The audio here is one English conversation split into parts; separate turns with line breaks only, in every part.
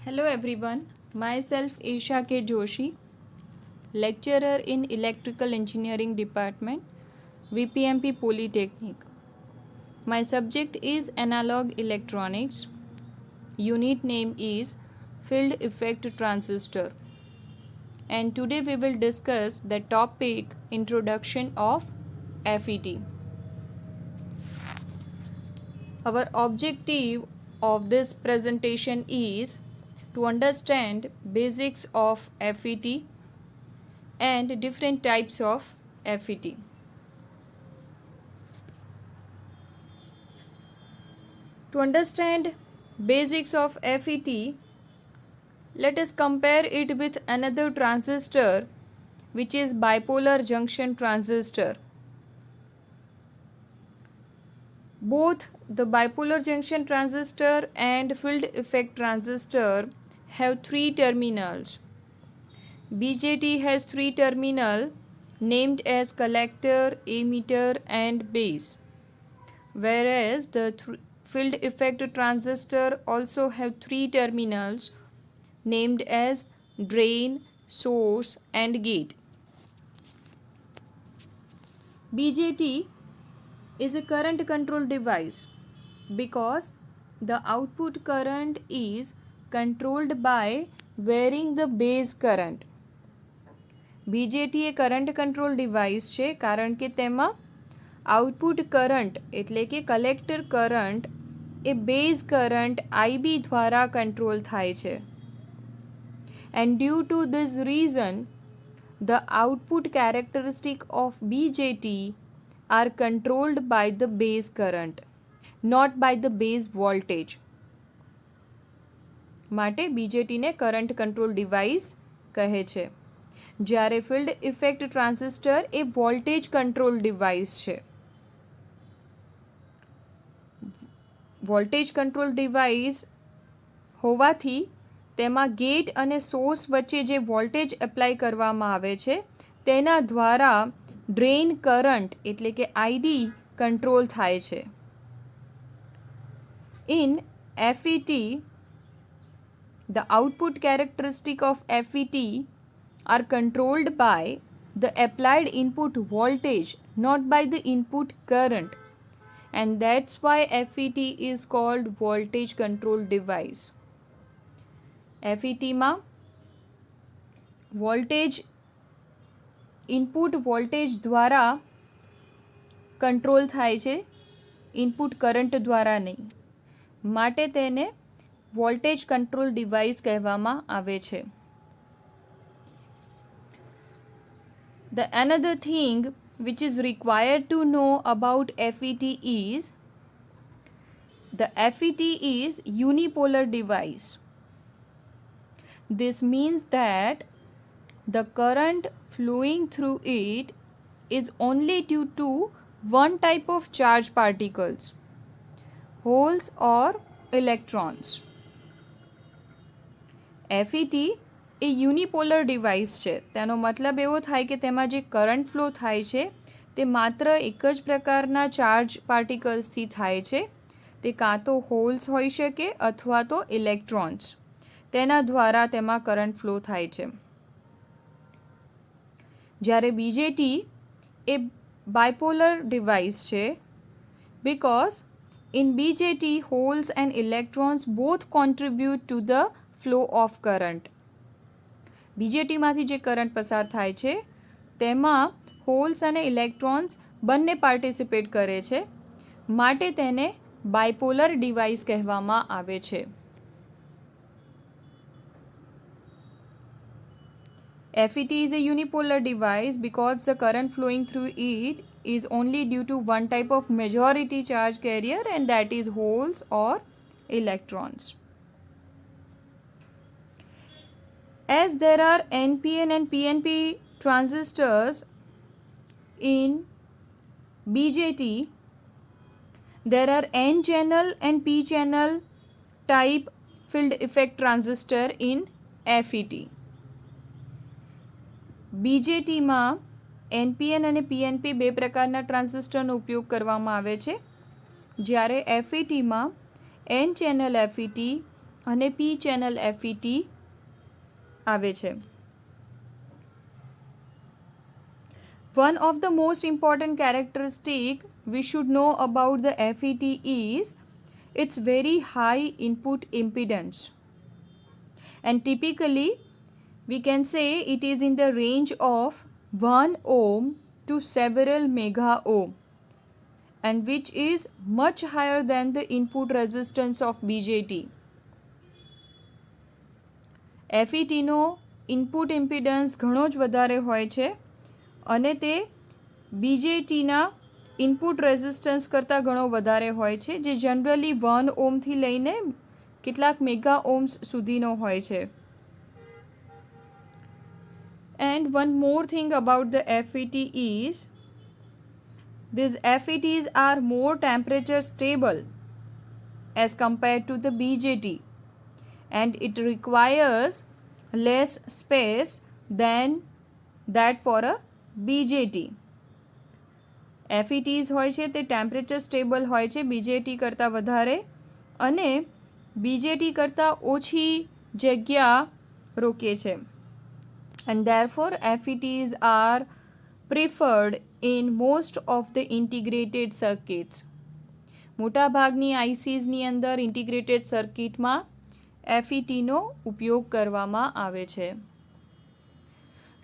Hello everyone, myself Isha K. Joshi, lecturer in Electrical Engineering Department, VPMP Polytechnic. My subject is Analog Electronics. Unit name is Field Effect Transistor. And today we will discuss the topic Introduction of FET. Our objective of this presentation is to understand basics of FET and different types of FET. To understand basics of FET, let us compare it with another transistor which is bipolar junction transistor. Both the bipolar junction transistor and field effect transistor have three terminals. BJT has three terminals named as collector, emitter and base, whereas the field effect transistor also have three terminals named as drain, source and gate. BJT is a current control device because the output current is controlled by varying the base current. BJT A current control device છે કારણ કે તેમાં output current એટલે કે collector current એ base current IB દ્વારા control થાય છે. And due to this reason, the output characteristic of BJT are controlled by the base current, not by the base voltage. માટે BJT ને કરંટ કંટ્રોલ ડિવાઇસ કહે છે. જ્યારે field effect transistor એ voltage control device છે. Voltage control device હોવાથી તેમાં gate અને source વચ્ચે જે વોલ્ટેજ એપ્લાય કરવામાં આવે છે તેના દ્વારા ડ્રેન કરંટ એટલે કે ID કંટ્રોલ થાય છે. In FET, the output characteristic of FET are controlled by the applied input voltage, not by the input current, and that's why FET is called voltage control device. FET માં voltage input voltage દ્વારા control થાય છે, input current દ્વારા નહીં. માટે તેને voltage control device કહેવામાં આવે છે. The another thing which is required to know about FET is the FET is unipolar device. This means that the current flowing through it is only due to one type of charge particles, holes or electrons. FET એ unipolar device છે. તેનો મતલબ એવો થાય કે તેમાં જે current flow થાય છે તે માત્ર એક જ પ્રકારના ચાર્જ પાર્ટિકલ્સથી થાય છે. તે કાં તો હોલ્સ હોઈ શકે અથવા તો ઇલેક્ટ્રોન્સ. તેના દ્વારા તેમાં કરંટ ફ્લો થાય છે. જ્યારે BJT એ બાયપોલર ડિવાઇસ છે because in BJT holes and electrons both contribute to the flow of current. BJTમાંથી જે કરંટ પસાર થાય છે તેમાં હોલ્સ અને ઇલેક્ટ્રોન્સ બંને પાર્ટિસિપેટ કરે છે. માટે તેને બાયપોલર ડિવાઇસ કહેવામાં આવે છે. FET is a unipolar device because the current flowing through it is only due to one type of majority charge carrier, and that is holes or electrons. As there are NPN and PNP transistors in BJT, there are N channel and P channel type field effect transistor in FET. BJT માં NPN અને PNP બે પ્રકારના ટ્રાન્ઝિસ્ટરનો ઉપયોગ કરવામાં આવે છે. જ્યારે FET માં N channel FET અને પી ચેનલ FET આવે છે. One of the most important characteristic we should know about the FET is its very high input impedance, and typically we can say it is in the range of 1 ohm to several mega ohm, and which is much higher than the input resistance of BJT. FETનો input impedance ઘણો જ વધારે હોય છે અને તે BJTના input resistance કરતાં ઘણો વધારે હોય છે, જે જનરલી 1 ઓહ્મથી લઈને કેટલાક મેગા ઓહ્મ્સ સુધીનો હોય છે. And one more thing about the FET is these FETs are more temperature stable as compared to the BJT, and it requires less space than that for a BJT. FETs હોય છે તે temperature stable હોય છે BJT કરતાં વધારે અને BJT કરતાં ઓછી જગ્યા રોકે છે. And therefore FETs are preferred in most of the integrated circuits. મોટાભાગની ICsની અંદર ઇન્ટિગ્રેટેડ સર્કિટમાં FETનો ઉપયોગ કરવામાં આવે છે.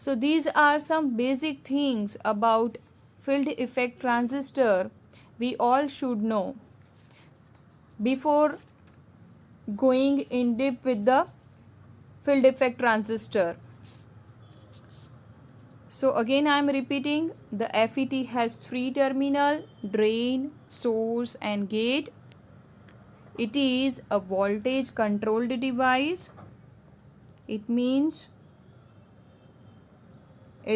So these are some basic things about field effect transistor we all should know before going in deep with the field effect transistor. So again I am repeating, the FET has 3 terminal: drain, source and gate. It is a voltage controlled device. It means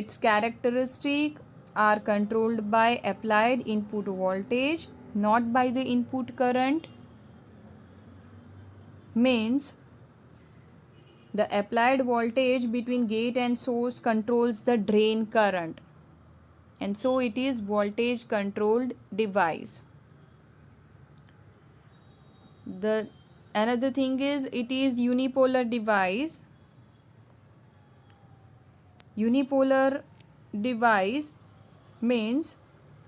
its characteristics are controlled by applied input voltage, not by the input current. Means the applied voltage between gate and source controls the drain current, and so it is voltage controlled device. The another thing is it is unipolar device. Unipolar device means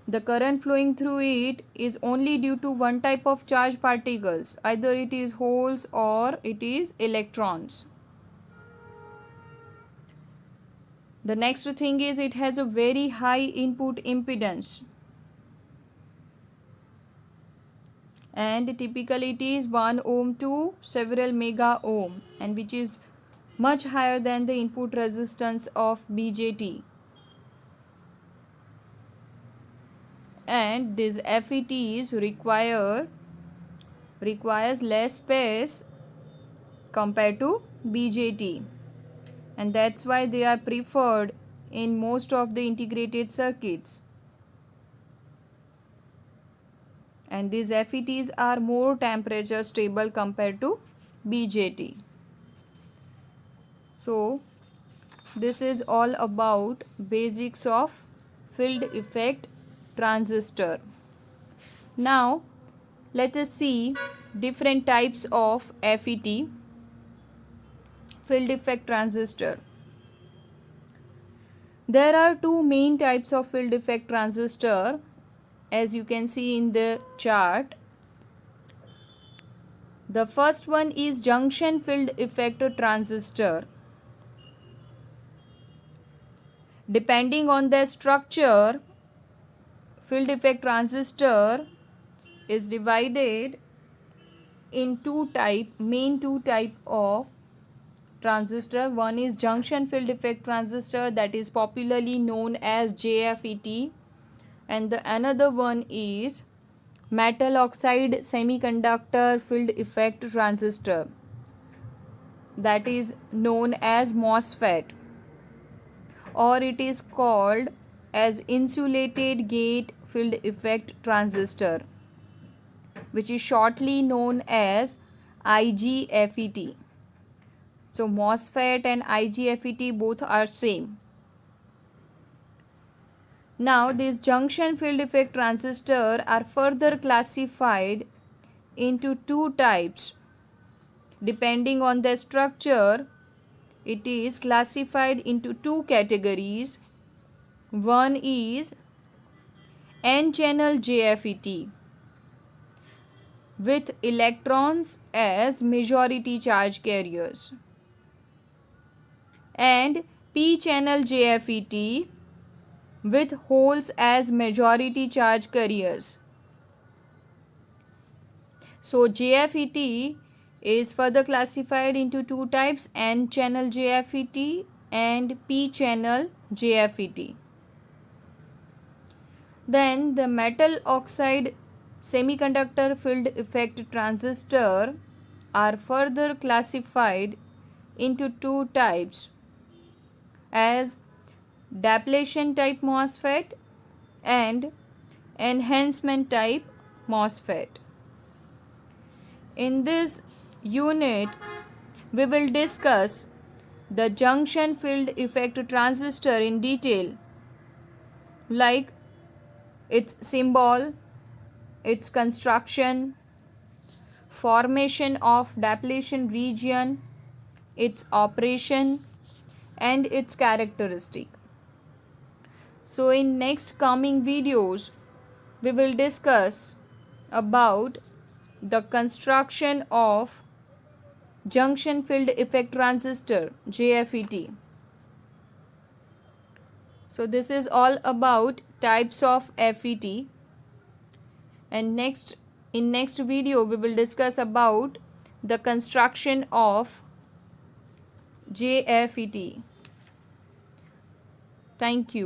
the current flowing through it is only due to one type of charged particles, either it is holes or it is electrons. The next thing is it has a very high input impedance, and typically it is 1 ohm to several mega ohm, and which is much higher than the input resistance of BJT. And these FETs requires less space compared to BJT, and that's why they are preferred in most of the integrated circuits. And these FETs are more temperature stable compared to BJT. So this is all about basics of field effect transistor. Now let us see different types of FET, field effect transistor. There are two main types of field effect transistor, as you can see in the chart. The first one is junction field effect transistor. Depending on the structure, field effect transistor is divided in main two type of transistor. One is junction field effect transistor, that is popularly known as JFET, and the another one is metal oxide semiconductor field effect transistor, that is known as MOSFET, or it is called as insulated gate field effect transistor, which is shortly known as IGFET. So MOSFET and IGFET both are same. Now these junction field effect transistor are further classified into two types. depending on the structure, it is classified into two categories. One is n-channel JFET with electrons as majority charge carriers, and p-channel JFET with holes as majority charge carriers. So JFET is further classified into two types, n-channel JFET and p-channel JFET. Then the metal oxide semiconductor field effect transistor are further classified into two types as depletion type MOSFET and enhancement type MOSFET. In this unit, we will discuss the junction field effect transistor in detail, like its symbol, its construction, formation of depletion region, its operation, and its characteristic. So in next coming videos, we will discuss about the construction of junction field effect transistor JFET. So this is all about types of FET, and in next video we will discuss about the construction of JFET. Thank you.